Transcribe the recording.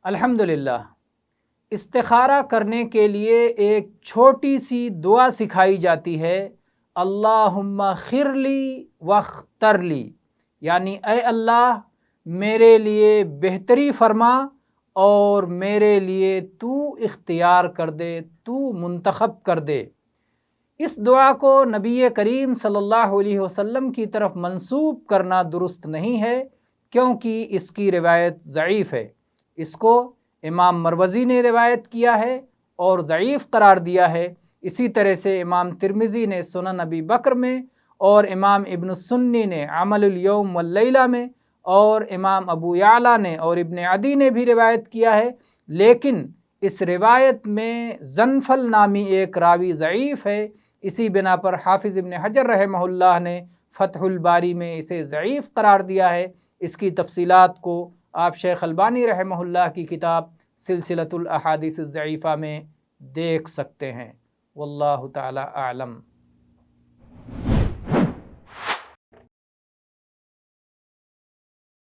الحمدللہ، استخارہ کرنے کے لیے ایک چھوٹی سی دعا سکھائی جاتی ہے، اللہم خرلی واخترلی، یعنی اے اللہ میرے لیے بہتری فرما اور میرے لیے تو اختیار کر دے، تو منتخب کر دے۔ اس دعا کو نبی کریم صلی اللہ علیہ وسلم کی طرف منسوب کرنا درست نہیں ہے، کیونکہ اس کی روایت ضعیف ہے۔ اس کو امام مروزی نے روایت کیا ہے اور ضعیف قرار دیا ہے۔ اسی طرح سے امام ترمذی نے سنن ابی بکر میں، اور امام ابن السنی نے عمل الیوم واللیلہ میں، اور امام ابو یعلا نے اور ابن عدی نے بھی روایت کیا ہے، لیکن اس روایت میں زنفل نامی ایک راوی ضعیف ہے۔ اسی بنا پر حافظ ابن حجر رحمہ اللہ نے فتح الباری میں اسے ضعیف قرار دیا ہے۔ اس کی تفصیلات کو آپ شیخ البانی رحمہ اللہ کی کتاب سلسلۃ الاحادیث الضعیفہ میں دیکھ سکتے ہیں۔ واللہ تعالی اعلم۔